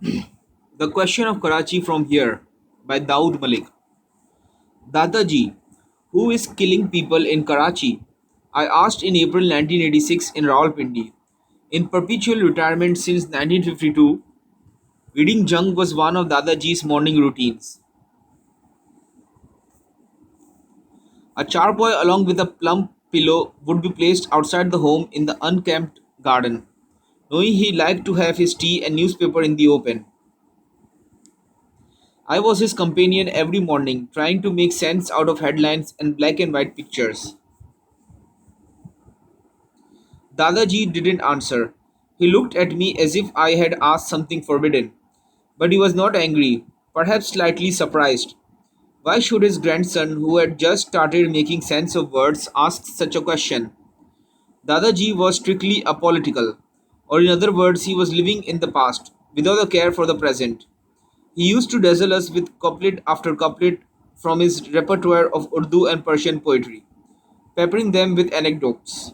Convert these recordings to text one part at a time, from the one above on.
The Question of Karachi from Here by Daud Malik. Dadaji, who is killing people in Karachi? I asked in April 1986 in Rawalpindi. In perpetual retirement since 1952, reading junk was one of Dadaji's morning routines. A charpoy along with a plump pillow would be placed outside the home in the unkempt garden, knowing he liked to have his tea and newspaper in the open. I was his companion every morning, trying to make sense out of headlines and black and white pictures. Dadaji didn't answer. He looked at me as if I had asked something forbidden. But he was not angry, perhaps slightly surprised. Why should his grandson, who had just started making sense of words, ask such a question? Dadaji was strictly apolitical, or in other words, he was living in the past, without a care for the present. He used to dazzle us with couplet after couplet from his repertoire of Urdu and Persian poetry, peppering them with anecdotes.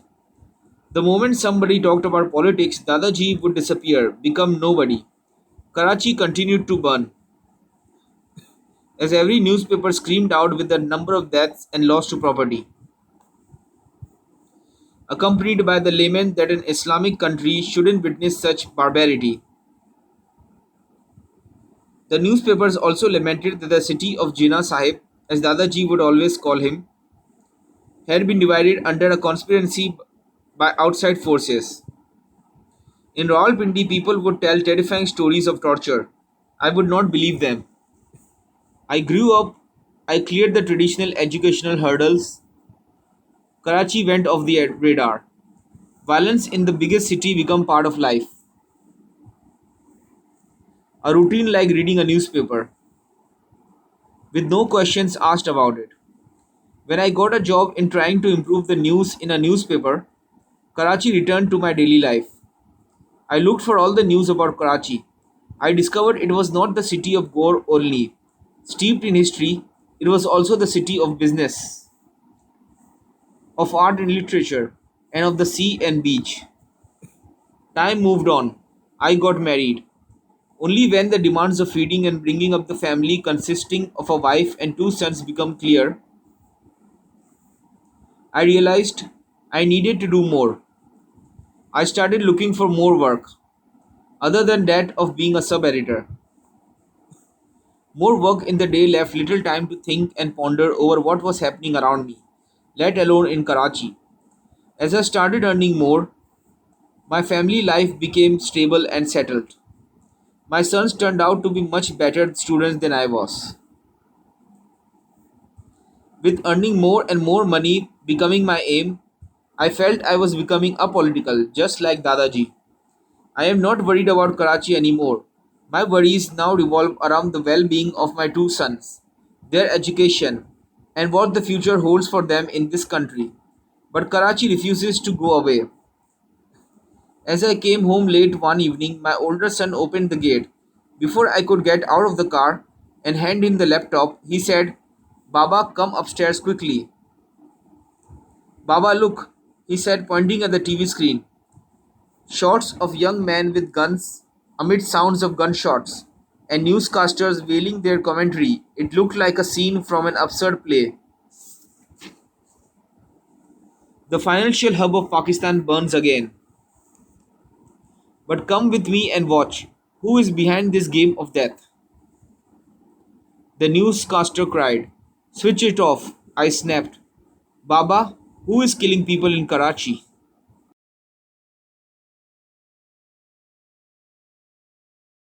The moment somebody talked about politics, Dadaji would disappear, become nobody. Karachi continued to burn, as every newspaper screamed out with the number of deaths and loss to property, accompanied by the lament that an Islamic country shouldn't witness such barbarity. The newspapers also lamented that the city of Jinnah Sahib, as Dadaji would always call him, had been divided under a conspiracy by outside forces. In Rawalpindi, people would tell terrifying stories of torture. I would not believe them. I grew up, I cleared the traditional educational hurdles. Karachi went off the radar. Violence in the biggest city became part of life, a routine like reading a newspaper, with no questions asked about it. When I got a job in trying to improve the news in a newspaper, Karachi returned to my daily life. I looked for all the news about Karachi. I discovered it was not the city of gore only. Steeped in history, it was also the city of business, of art and literature, and of the sea and beach. Time moved on. I got married. Only when the demands of feeding and bringing up the family consisting of a wife and two sons become clear, I realized I needed to do more. I started looking for more work, other than that of being a sub editor. More work in the day left little time to think and ponder over what was happening around me, let alone in Karachi. As I started earning more, my family life became stable and settled. My sons turned out to be much better students than I was. With earning more and more money becoming my aim, I felt I was becoming apolitical, just like Dadaji. I am not worried about Karachi anymore. My worries now revolve around the well being of my two sons, their education, and what the future holds for them in this country. But Karachi refuses to go away. As I came home late one evening, my older son opened the gate. Before I could get out of the car and hand him the laptop, he said, Baba, come upstairs quickly. Baba, look, he said, pointing at the TV screen. Shots of young men with guns amid sounds of gunshots and newscasters wailing their commentary. It looked like a scene from an absurd play. The financial hub of Pakistan burns again. But come with me and watch. Who is behind this game of death? The newscaster cried. Switch it off, I snapped. Baba, who is killing people in Karachi?